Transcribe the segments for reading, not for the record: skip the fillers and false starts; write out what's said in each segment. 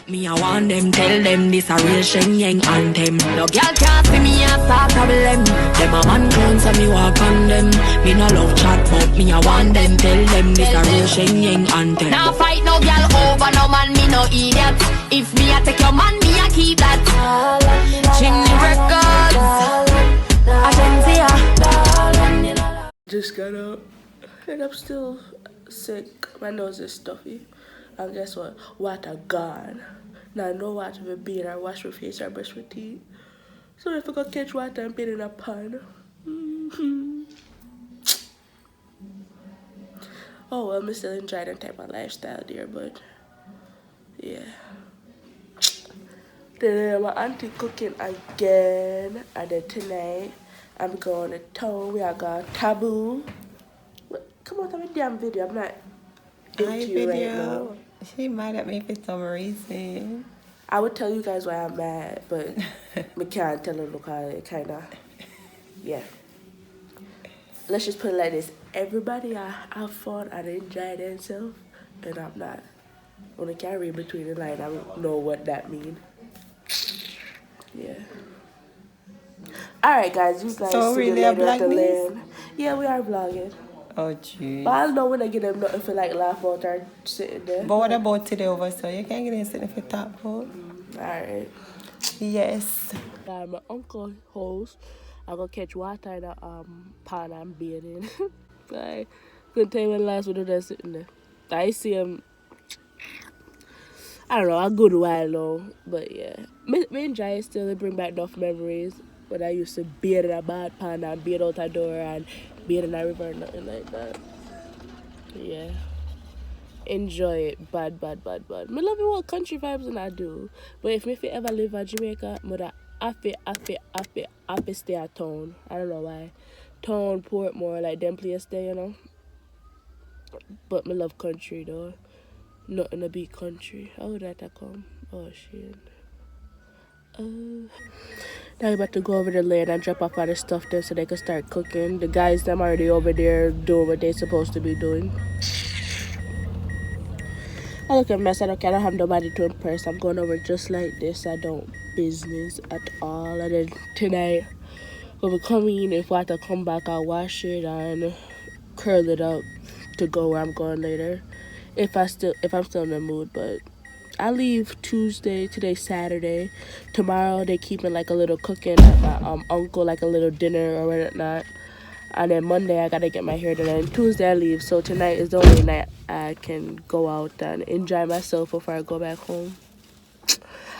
Me, I want them, tell them this a real Shenyang anthem. No girl can't see me a start problem. Them a man clown so me walk on them. Me no love chat but me I want them, tell them this a real Shenyang anthem. Now fight no girl over no man, me no idiot. If me a take your man, me a keep that. Chimney records, Agencia. Just got up and I'm still sick. My nose is stuffy. And guess what? Water gone. Now no water for being I wash my face or brush my teeth. So if I go catch water and put it in a pan. Oh well, I'm still enjoying that type of lifestyle there, but yeah. Today my auntie cooking again, and then tonight I'm going to town. We are going taboo. Come on, tell me damn video. I'm not into you right now. She mad at me for some reason. I would tell you guys why I'm mad, but I can't tell her because it kind of, yeah. Let's just put it like this. Everybody have fun and enjoy themselves, and I'm not. When I can't read between the lines, I don't know what that means. Yeah. Alright guys, you guys so see really you later at the vlogmas? land. Yeah, we are vlogging. Oh jeez. But I know when I get them nothing for like laugh out or sitting there. But what about today over so you can't get in sitting for top about? Alright. Yes. My uncle house. I go catch water in the pan and bathing. I couldn't tell you when last we do that sitting there. I see him, I don't know, a good while now. But yeah. Me enjoy it still. It bring back enough memories. When I used to bathe in a bad pan and bathe out a door and bathe in a river and nothing like that. Yeah. Enjoy it. Bad. Me love it what country vibes and I do. But if me ever live in Jamaica, mother I feel stay at town. I don't know why. Town, Portmore, like them place there, you know. But me love country though. Nothing to beat country. How would that come? Oh shit. Now we're about to go over the lane and drop off all the stuff there so they can start cooking. The guys them already over there doing what they're supposed to be doing. I look a mess. I don't have nobody to impress. I'm going over just like this. I don't business at all. And then tonight when we come in, if I have to come back, I'll wash it and curl it up to go where I'm going later. If I'm still in the mood, but I leave Tuesday. Today's Saturday. Tomorrow they keeping like a little cooking at my uncle, like a little dinner or whatnot. And then Monday I gotta get my hair done. And Tuesday I leave. So tonight is the only night I can go out and enjoy myself before I go back home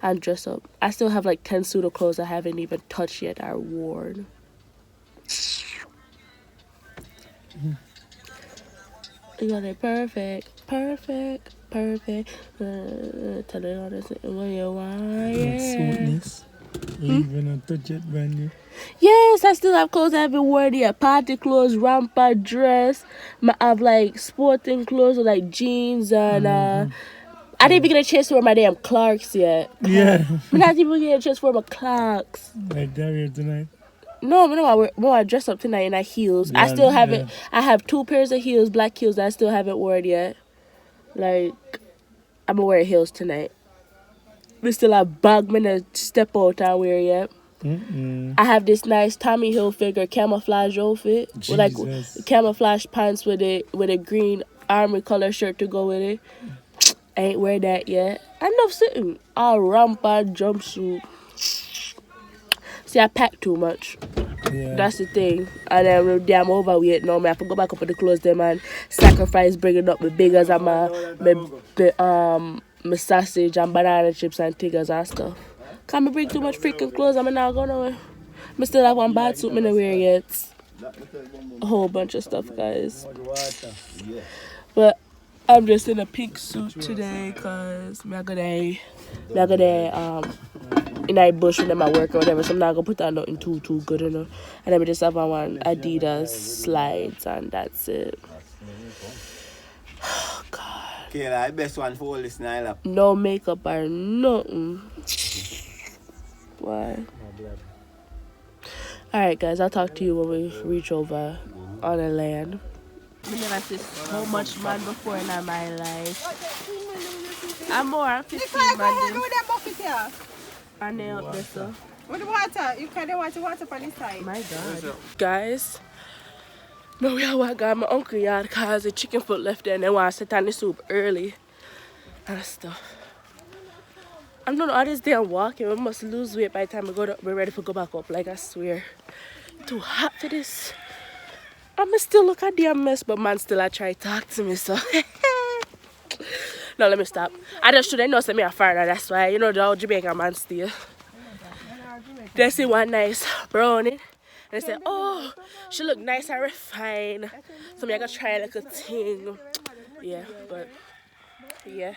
and dress up. I still have like 10 suit of clothes I haven't even touched yet or worn. You got it perfect. Tell it all this when you want. Sweetness. Even a touch it brand new. Yes, I still have clothes I haven't worn yet. Party clothes, ramper dress. I have like sporting clothes with like jeans and I didn't even get a chance to wear my damn Clarks yet. Yeah. I'm not even getting a chance to wear my Clarks. Like that here tonight. No, I dress up tonight in my heels. Yeah, I still haven't. yeah. I have 2 pairs of heels, black heels that I still haven't worn yet. Like, I'm gonna wear heels tonight. We still have bagmen to step out and wear yet. I have this nice Tommy Hilfiger camouflage outfit with like camouflage pants with a green army color shirt to go with it. I ain't wear that yet. I love sitting a rampa jumpsuit. See, I pack too much. Yeah. That's the thing. And then damn overweight now. I have to go back up with the clothes them and sacrifice bringing up my bigger and my sausage and banana chips and tigers and stuff. Can't me bring too much freaking clothes. I'm not going nowhere. I still have one bad suit I don't wear yet. A whole bunch of stuff, guys. But I'm just in a pink suit today because I'm gonna in a bush when I'm at work or whatever, so I'm not gonna put on nothing too good enough. And then we just have on one Adidas slides and that's it. Oh God. Okay, the best one for all this night. No makeup or nothing. Why? Alright guys, I'll talk to you when we reach over on the land. I never see so much man before in my life. I'm more than 15 Mikayla, go ahead man. with that bucket here. And they up there, so. With the water. You can't want the water on this side. My God. Guys, now we are got my uncle yard because the chicken foot left there and they want to sit on the soup early and stuff. I don't know, all this day I'm walking, we must lose weight by the time we're ready to go back up. Like, I swear. Too hot for this. I'ma still look a damn mess, but man still I try to talk to me, so. No, let me stop. I just shouldn't know me a foreigner, that's why. You know, the old Jamaican man still. They see one nice brownie. And they say, oh, she look nice and refined. So me I gotta try like a thing. Yeah, but yeah.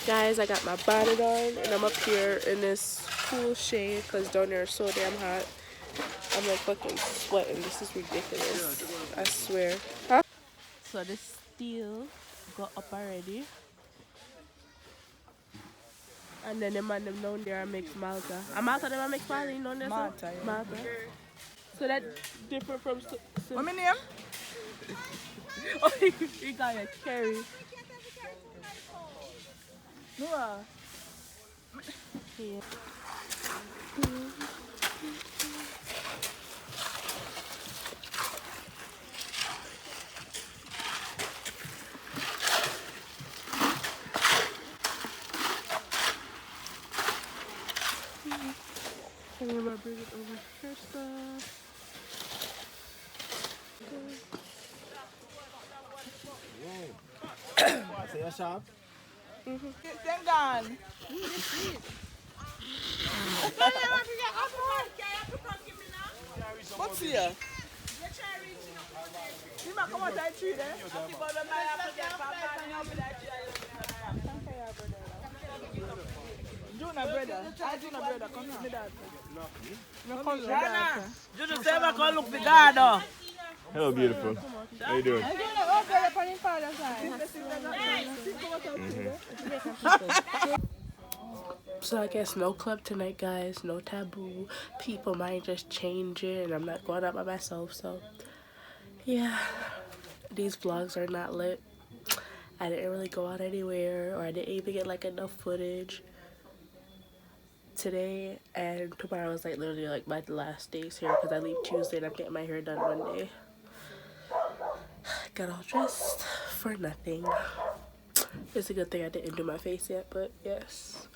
Guys, I got my bonnet on and I'm up here in this cool shade because down there is so damn hot. I'm like fucking sweating. This is ridiculous. I swear. Huh? So the steel got up already. And then the man them down there makes Malta. And Malta them make Malta down there? Malta, yeah. Malta. So that different from... What's my name? Oh, he got a cherry. No. Yeah. And then I'll bring it over here stuff. See your shop? Them gone. What's here? You might come out that tree there. Juna brother. I Juna brother. Come to me dad. You just say come look the garden. Hello, beautiful. How you doing? So I guess no club tonight, guys. No taboo. People might just change it, and I'm not going out by myself. So yeah, these vlogs are not lit. I didn't really go out anywhere, or I didn't even get like enough footage today. And tomorrow is like literally like my last days here because I leave Tuesday and I'm getting my hair done Monday. Got all dressed for nothing. It's a good thing I didn't do my face yet, but yes.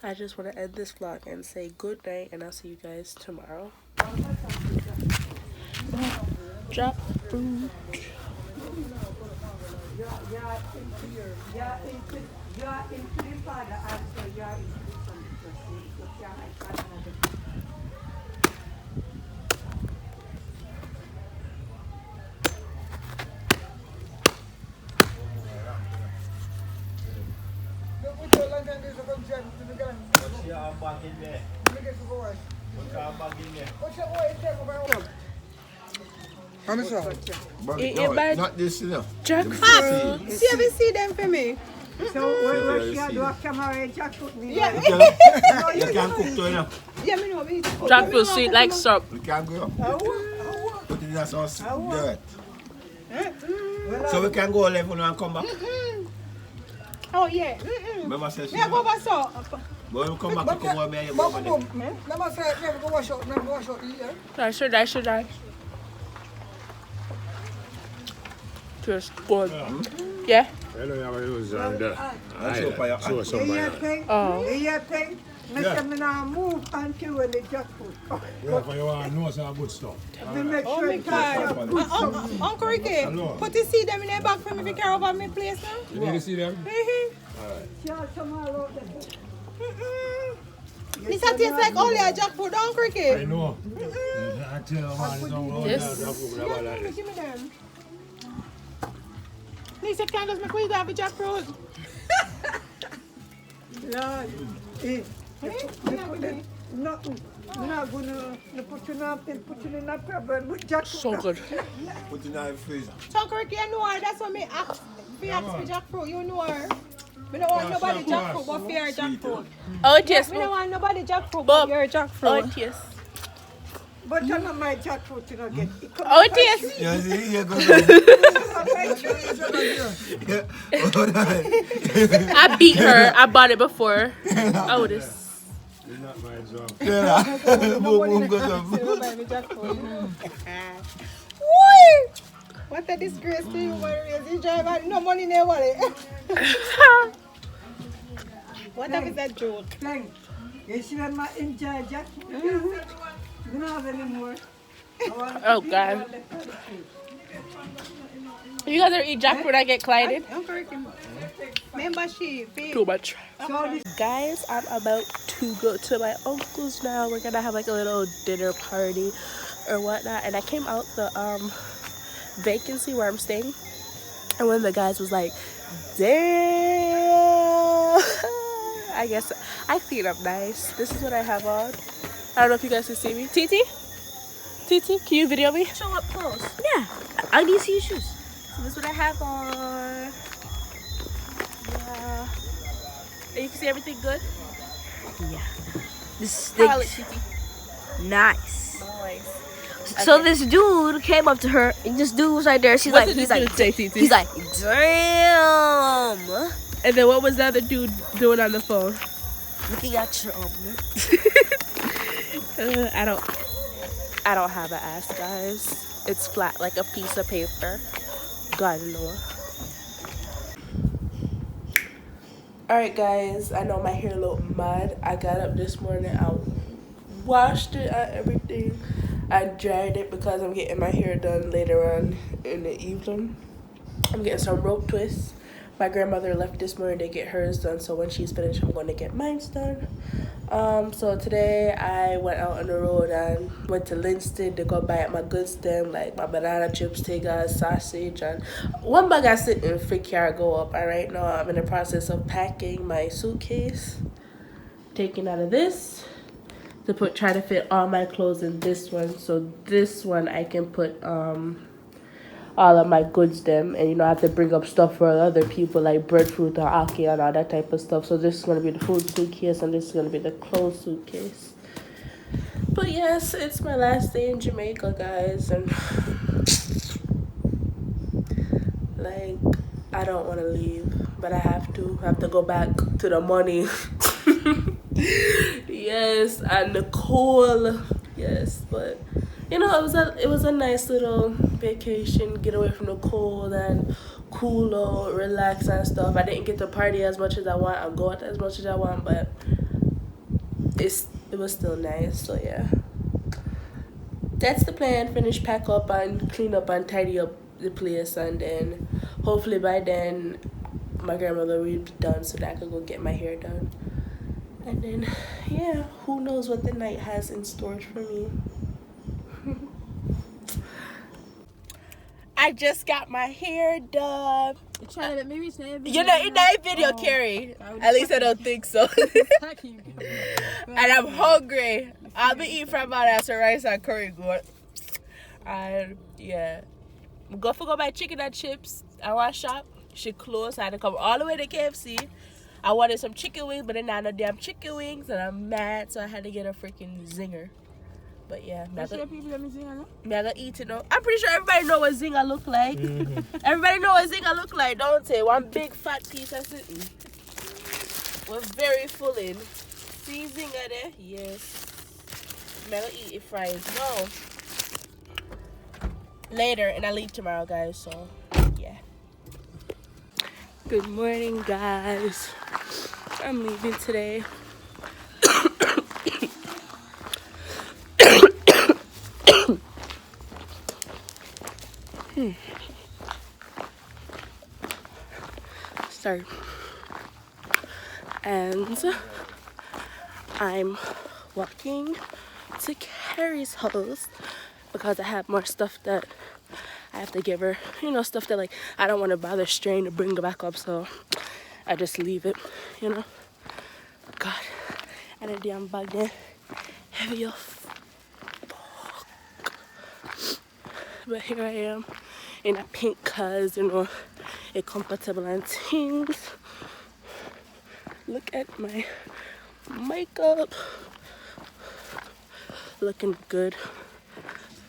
I just want to end this vlog and say good night, and I'll see you guys tomorrow. Drop food. Not this, you know. Jackfruit. See if you see them for me. So what she do a camera jackfruit me? Yeah. You can cook too, you know. Yeah, me know. Jackfruit sweet like syrup. You can go. Put it in that sauce. Do it. So we can go level and come back. Oh yeah. Remember say she. Yeah, go over so. But we come back to come over me and you go over there. Never say never go wash out, never go wash out here. I should I. Just good. Yeah. I don't have to use that. So So You hear thing? Oh. You hear thing? Mr. Me now move until when the jackfruit. Yeah, for you want to know some good stuff. Me make sure it Uncle Ricky, put the seed them in the bag for me if you carry over my place now. You need to see them? This tastes like only a jackfruit, Uncle Ricky. I know. I tell you, man, it's all Yes. Give me them. Lisa, can't just make we have a jackfruit. Nothing. I'm not gonna put you nothing, put you in a problem with jackfruit. So good. Put it in the freezer. So, Uncle Ricky, you know her. That's what me ask. Me ask for jackfruit. You know her. We don't want nobody jackfruit, but fear jackfruit. Oh, yes. We don't want nobody jackfruit, Bob. but you're Oh, jackfruit. yes. But you know my jackfruit, you know, get it. Oh, yes. You see, here goes. I beat her. I bought it before. Oh, this. It's not my job. Boom, boom, goes up. What a disgrace to you, Maria. You drive and no money in your wallet. What if it's a joke? Thank you. See when I enjoy jackfruit? You don't have any more. Oh, God. You guys ever eat jackfruit when I get Clyded? Membership. Too much. Guys, I'm about to go to my uncle's now. We're gonna have like a little dinner party or whatnot. And I came out the vacancy where I'm staying, and one of the guys was like, damn. I guess I think I'm nice. This is what I have on. I don't know if you guys can see me. TT, can you video me? Show up close. Yeah, I need to see your shoes. So this is what I have on. Yeah. And you can see everything good? Yeah. This How I look, TT? nice. Nice. So Okay. this dude came up to her, and this dude was right there. She's What like, did he's this like, dude say, TT? he's like, damn. And then what was the other dude doing on the phone? Looking at your I don't have an ass, guys. It's flat like a piece of paper. God knows. Alright guys, I know my hair looked mad. I got up this morning, I washed it and everything. I dried it because I'm getting my hair done later on in the evening. I'm getting some rope twists. My grandmother left this morning to get hers done, so when she's finished, I'm going to get mine done. So today I went out on the road and went to Linston to go buy my goods them, like my banana chips, tigers, sausage, and one bag I sit in free cargo up. And right now I'm in the process of packing my suitcase, taking out of this to try to fit all my clothes in this one. So this one I can put all of my goods them, and I have to bring up stuff for other people like breadfruit or ackee and all that type of stuff. So this is going to be the food suitcase and this is going to be the clothes suitcase. But yes, it's my last day in Jamaica, guys, and like I don't want to leave, but I have to go back to the money. Yes, and the coal. Yes, but it was a nice little vacation, get away from the cold and cool out, relax and stuff. I didn't get to party as much as I want and go out as much as I want, but it was still nice. So yeah, that's the plan. Finish, pack up and clean up and tidy up the place, and then hopefully by then my grandmother will be done so that I can go get my hair done. And then yeah, who knows what the night has in store for me. I just got my hair done. Trying to let me reach that video. You're not in that video, Carrie. At least I don't think so. And I'm hungry. I'll be eating from my ass rice and curry goat. And yeah, I'm going to go buy chicken and chips. I want to shop. She closed. I had to come all the way to KFC. I wanted some chicken wings, but then I had no damn chicken wings, and I'm mad, so I had to get a freaking zinger. But yeah, I'm gonna eat it. I'm pretty sure everybody know what zinger look like. Everybody know what zinger look like, don't they? One big fat piece of sitting. We're very full in. See zinger there? Yes. I'm gonna eat it fries. No. Later, and I leave tomorrow, guys. So yeah. Good morning, guys. I'm leaving today. Sorry. And I'm walking to Carrie's house because I have more stuff that I have to give her. Stuff that I don't want to bother straying to bring her back up, so I just leave it, God, and a damn bag there. Heavy off. But here I am in a pink cause, it comfortable and things. Look at my makeup. Looking good.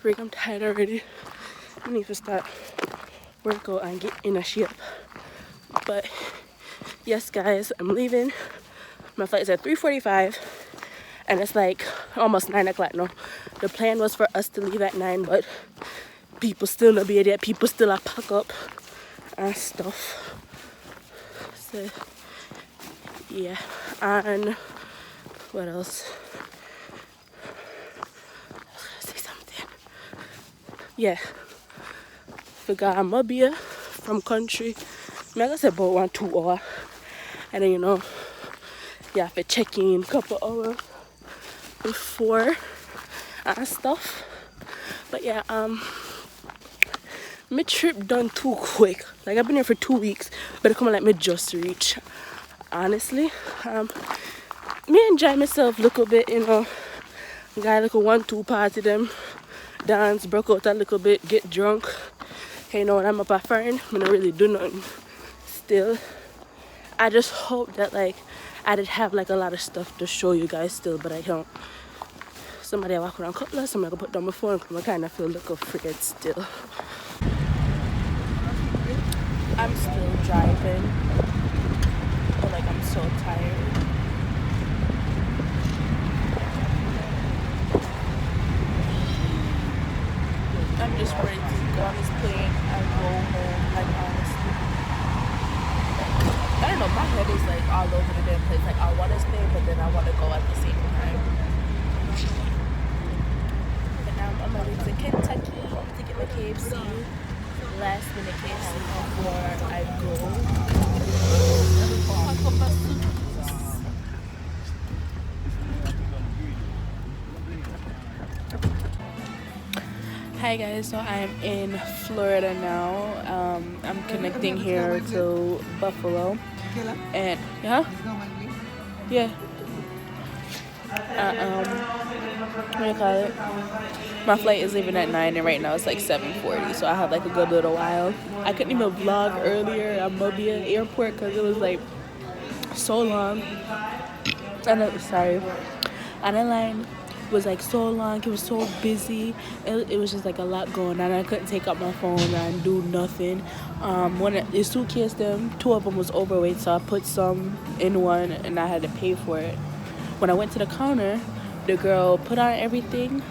break. I'm tired already. I need to start workout and get in a shape. But yes, guys, I'm leaving. My flight is at 3:45, and it's like almost 9 o'clock now. The plan was for us to leave at 9, but people still not be there. People still are pack up and stuff. So yeah, and what else? I was gonna say something. Yeah, forgot I'm up here from country. I guess about 1-2 hours, and then you know you have to check in a couple hours before and stuff. But yeah, my trip done too quick. Like I've been here for 2 weeks, but it come like me just reach. Honestly, me enjoy myself a little bit, you know. Got a little 1-2 party them, dance, broke out a little bit, get drunk. Okay, you know when I'm up at friend, I don't really do nothing. Still, I just hope that like I did have like a lot of stuff to show you guys still, but I don't. Somebody I walk around cutlass, somebody I put down my phone because I kind of feel a little afraid still. I'm still driving, but like I'm so tired. I'm just ready to go on this plane and go home, like honestly. I don't know, my head is like all over the damn place. Like I want to stay, but then I want to go at the same time. But now I'm on to Kentucky to get my KFC. Last minute KFC before I go. Hi guys, so I'm in Florida now. I'm connecting here to Buffalo, and yeah. What do you call it? My flight is leaving at 9, and right now it's like 7:40, so I have like a good little while. I couldn't even vlog earlier at Mobile Airport because it was like so long. And the line was like so long. It was so busy. It was just like a lot going on. I couldn't take out my phone and do nothing. The suitcase, them 2 of them was overweight, so I put some in one and I had to pay for it. When I went to the counter, the girl put on everything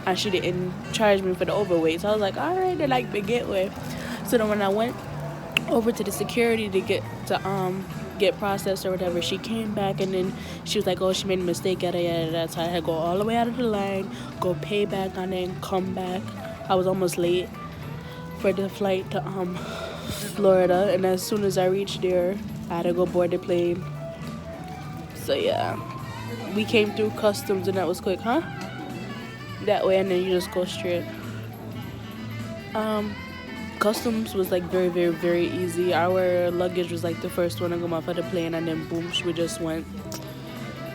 and she didn't charge me for the overweight. So I was like, all right, they like the gateway. So then when I went over to the security to get processed or whatever, she came back and then she was like, oh, she made a mistake, yada yada yada. So I had to go all the way out of the line, go pay back, and then come back. I was almost late for the flight to Florida, and as soon as I reached there, I had to go board the plane. So yeah, we came through customs and that was quick, huh? That way, and then you just go straight. Customs was like very, very, very easy. Our luggage was like the first one to come off of the plane, and then boom, we just went.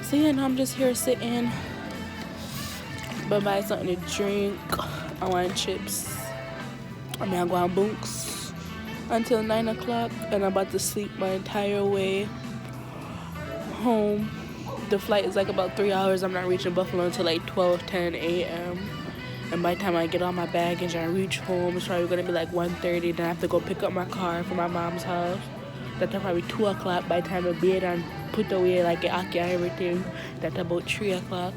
So yeah, now I'm just here sitting. But buy something to drink. I want chips. I'm gonna go on bunks until 9 o'clock, and I'm about to sleep my entire way home. The flight is like about 3 hours. I'm not reaching Buffalo until like 10 a.m. And by the time I get all my baggage and I reach home, it's probably gonna be like 1:30. Then I have to go pick up my car from my mom's house. That's probably 2 o'clock by the time I bed and put away like the aki and everything. That's about 3 o'clock.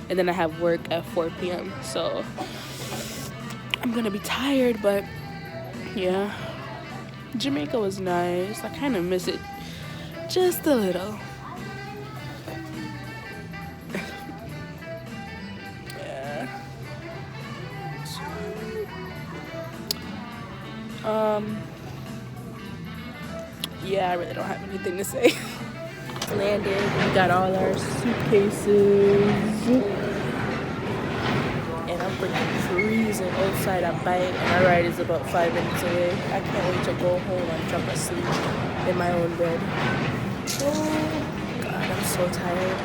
And then I have work at 4 p.m. So I'm gonna be tired, but yeah. Jamaica was nice. I kind of miss it just a little. Yeah, I really don't have anything to say. Landed, we got all our suitcases, and I'm freaking freezing outside a bike, and our ride is about 5 minutes away. I can't wait to go home and drop asleep in my own bed. Oh God, I'm so tired.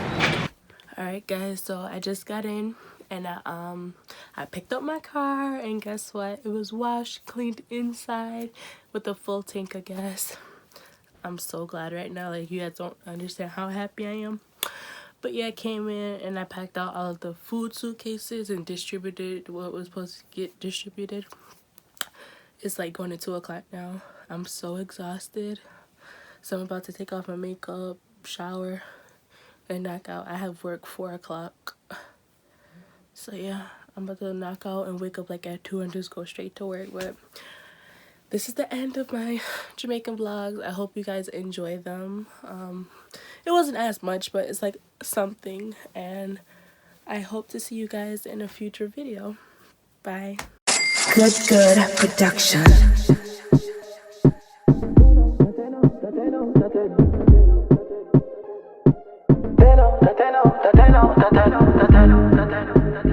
Alright guys, so I just got in, and I picked up my car, and guess what? It was washed, cleaned inside with a full tank of gas. I'm so glad right now. Like, you guys don't understand how happy I am. But yeah, I came in and I packed out all of the food suitcases and distributed what was supposed to get distributed. It's like going to 2 o'clock now. I'm so exhausted. So I'm about to take off my makeup, shower, and knock out. I have work 4 o'clock. So yeah, I'm about to knock out and wake up like at 2 and just go straight to work. But this is the end of my Jamaican vlogs. I hope you guys enjoy them. It wasn't as much, but it's like something. And I hope to see you guys in a future video. Bye. Good production.